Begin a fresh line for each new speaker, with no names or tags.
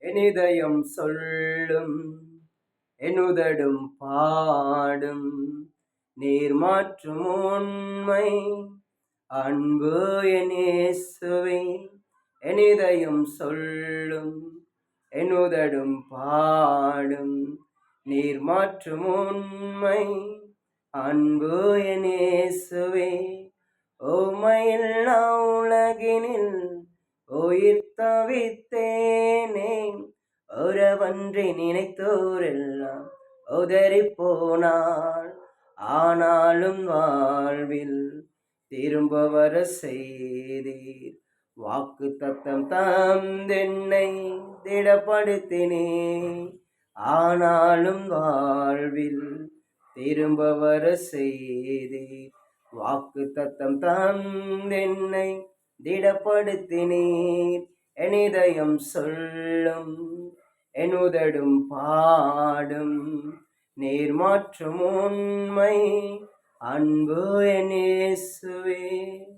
என் இதயம் சொல்லும் என் உதடும் பாடும் நீர் மாற்றும் உண்மை அன்பு என் இயேசுவே. என் இதயம் சொல்லும் என் உதடும் பாடும் நீர் மாற்றும் உண்மை அன்பு என் இயேசுவே. உம்மையில்லா உலகினில் உயிர் தவித்தேனே, உறவன்றி நினைத்தோரெல்லாம் உதறி போனாள். ஆனாலும் வாழ்வில் திரும்ப வர செய்தீர். வாக்கு தத்தம் தந்தென்னை திடப்படுத்தினே. ஆனாலும் வாழ்வில் திரும்ப வர செய்தீர். வாக்கு தத்தம் தந்தென்னை திடப்படுத்தினீர். என் இதயம் சொல்லும் என் உதடும் பாடும் நீர் மாற்றும் உண்மை அன்பு என் இயேசுவே.